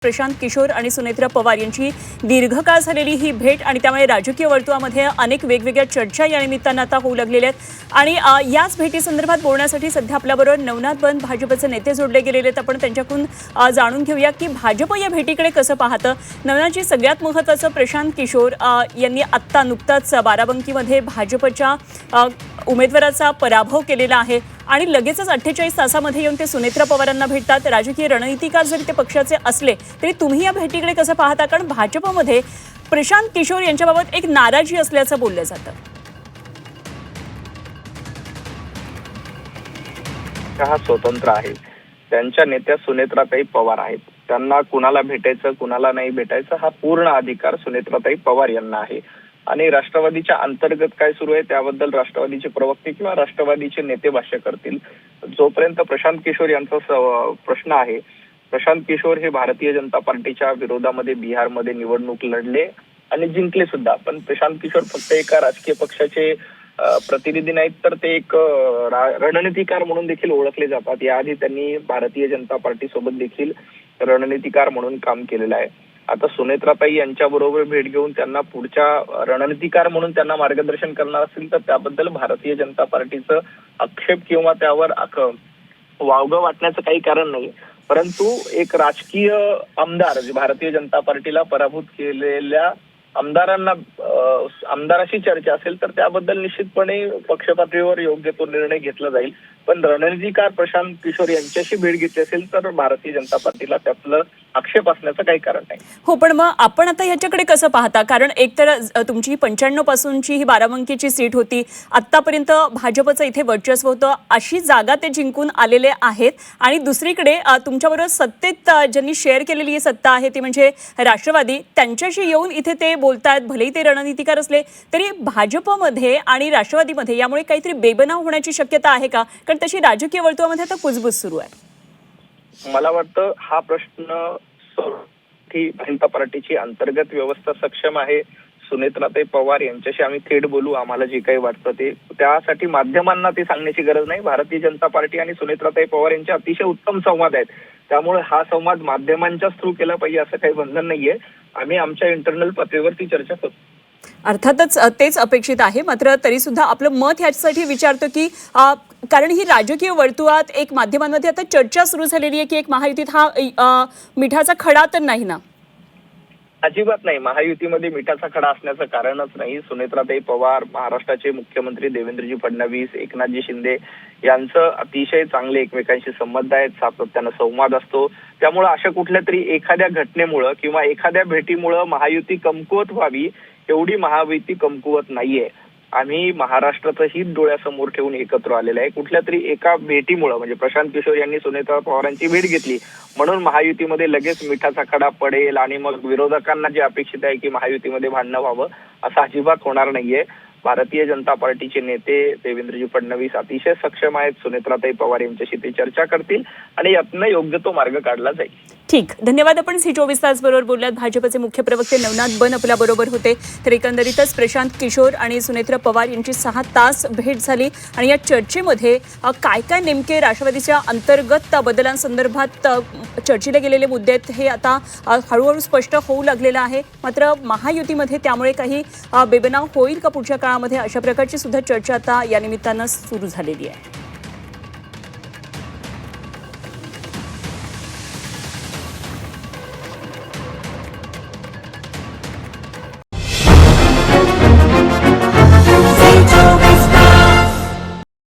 प्रशांत किशोर आणि सुनेत्रा पवार यांची दीर्घकाळ झालेली ही भेट आणि त्यामुळे राजकीय वर्तुळामध्ये अनेक वेगवेगळ्या चर्चा या निमित्तानं आता होऊ लागलेल्या आहेत आणि याच भेटीसंदर्भात बोलण्यासाठी सध्या आपल्याबरोबर नवनाथ बन भाजपचे नेते जोडले गेलेले आहेत। आपण त्यांच्याकडून जाणून घेऊया की भाजप या भेटीकडे कसं पाहतं। नवनाथजी, सगळ्यात महत्त्वाचं, प्रशांत किशोर यांनी आत्ता नुकताच बाराबंकीमध्ये भाजपच्या उमेदवाराचा पराभव केलेला आहे आणि लगेचच 48 तासामध्ये येऊन ते सुनेत्रा पवारांना भेटतात। राजकीय रणनीतिकार जरी ते पक्षाचे असले तरी तुम्ही या भेटीकडे कसं पाहता? कारण भाजपमध्ये प्रशांत किशोर यांच्याबाबत एक नाराजी असल्याचं बोललं जातं। हा स्वतंत्र आहे, त्यांच्या नेत्या सुनेत्राताई पवार आहेत। त्यांना कुणाला भेटायचं कुणाला नाही भेटायचं हा पूर्ण अधिकार सुनेत्राताई पवार यांना आहे आणि राष्ट्रवादीच्या अंतर्गत काय सुरू आहे त्याबद्दल राष्ट्रवादीचे प्रवक्ते किंवा राष्ट्रवादीचे नेते भाष्य करतील। जोपर्यंत प्रशांत किशोर यांचा प्रश्न आहे, प्रशांत किशोर हे भारतीय जनता पार्टीच्या विरोधामध्ये बिहारमध्ये निवडणूक लढले आणि जिंकले सुद्धा, पण प्रशांत किशोर फक्त एका राजकीय पक्षाचे प्रतिनिधी नाहीत तर ते एक रणनीतिकार म्हणून देखील ओळखले जातात। याआधी त्यांनी भारतीय जनता पार्टी सोबत देखील रणनीतिकार म्हणून काम केलेलं आहे। आता सुनेत्राताई यांच्या बरोबर भेट घेऊन त्यांना पुढच्या रणनीतिकार म्हणून त्यांना मार्गदर्शन करणार असेल तर त्याबद्दल भारतीय जनता पार्टीचं आक्षेप किंवा त्यावर वावगं वाटण्याचं काही कारण नाही। परंतु एक राजकीय आमदार जे भारतीय जनता पार्टीला पराभूत केलेल्या आमदाराशी चर्चा असेल तर त्याबद्दल निश्चितपणे पक्ष पातळीवर योग्य तो निर्णय घेतला जाईल। पण रणनीतिकार प्रशांत किशोर यांच्याशी भेट घेतली असेल तर भारतीय जनता पार्टीला त्यातलं आक्षेप असण्याचं काही कारण नाही। हो, पण मग आपण आता याच्याकडे कसं पाहता? कारण एकतर तुमची 95 पासूनची ही बाराबंकीची सीट होती, आतापर्यंत भाजपचं इथे वर्चस्व होतं, अशी जागा ते जिंकून आलेले आहेत आणि दुसरीकडे तुमच्याबरोबर सत्तेत ज्यांनी शेअर केलेली सत्ता आहे ती म्हणजे राष्ट्रवादी, त्यांच्याशी येऊन इथे ते बोलतायत। भलेही ते रणनीतिकार असले तरी भाजपमध्ये आणि राष्ट्रवादीमध्ये यामुळे काहीतरी बेबनाव होण्याची शक्यता आहे का? कारण तशी राजकीय वर्तुळामध्ये आता कुजबूज सुरू आहे। मला वाटतं हा प्रश्न जनता पार्टीची अंतर्गत व्यवस्था सक्षम आहे। सुनेत्राताई पवार यांच्याशी आम्ही थेट बोलू, आम्हाला जे काही वाटतं ते, त्यासाठी माध्यमांना ते सांगण्याची गरज नाही। भारतीय जनता पार्टी आणि सुनेत्राताई पवार यांचे अतिशय उत्तम संवाद आहेत, त्यामुळे हा संवाद माध्यमांच्याच थ्रू केला पाहिजे असं काही बंधन नाहीये। आम्ही आमच्या इंटरनल पातळीवरती चर्चा करू। अर्थातच तेच अपेक्षित आहे, मात्र तरी सुद्धा आपलं मत ह्यासाठी विचारतो की कारण ही राजकीय वर्तुळात एक माध्यमांमध्ये आता चर्चा सुरू झालेली आहे की एक महायुतीत हा मिठाचा खडा तर नाही ना? अजिबात नाही, महायुतीमध्ये मिठाचा खडा असण्याचं कारणच नाही। सुनेत्राताई पवार, महाराष्ट्राचे मुख्यमंत्री देवेंद्रजी फडणवीस, एकनाथजी शिंदे यांचं अतिशय चांगले एकमेकांशी संबंध आहेत, सातत्यानं संवाद असतो। त्यामुळे अशा कुठल्या तरी एखाद्या घटनेमुळं किंवा एखाद्या भेटीमुळं महायुती कमकुवत व्हावी एवढी महायुती कमकुवत नाहीये। आम्ही महाराष्ट्राचं हित डोळ्यासमोर ठेवून एकत्र आलेलं आहे। कुठल्या तरी एका भेटीमुळे म्हणजे प्रशांत किशोर यांनी सुनेत्रा पवारांची भेट घेतली म्हणून महायुतीमध्ये लगेच मिठाचा खडा पडेल आणि मग विरोधकांना जे अपेक्षित आहे की महायुतीमध्ये भांडणं व्हावं असं अजिबात होणार नाहीये। भारतीय जनता पार्टीचे नेते देवेंद्रजी फडणवीस अतिशय सक्षम आहेत, सुनेत्राताई पवार यांच्याशी ते चर्चा करतील आणि यातनं योग्य तो मार्ग काढला जाईल। ठीक, धन्यवाद। आपण झी 24 तास बरोबर बोललात। भाजपचे मुख्य प्रवक्ते नवनाथ बन आपल्या बरोबर होते। तर एकंदरीतच प्रशांत किशोर आणि सुनेत्रा पवार यांची 6 तास भेट झाली आणि या चर्चेमध्ये काय काय नेमके राष्ट्रवादीच्या अंतर्गत बदलांसंदर्भात चर्चेला गेलेले मुद्दे आहेत हे आता हळूहळू स्पष्ट होऊ लागलेलं आहे। मात्र महायुतीमध्ये त्यामुळे काही बेबनाव होईल का पुढच्या काळामध्ये, अशा प्रकारची सुद्धा चर्चा आता या निमित्तानं सुरू झालेली आहे।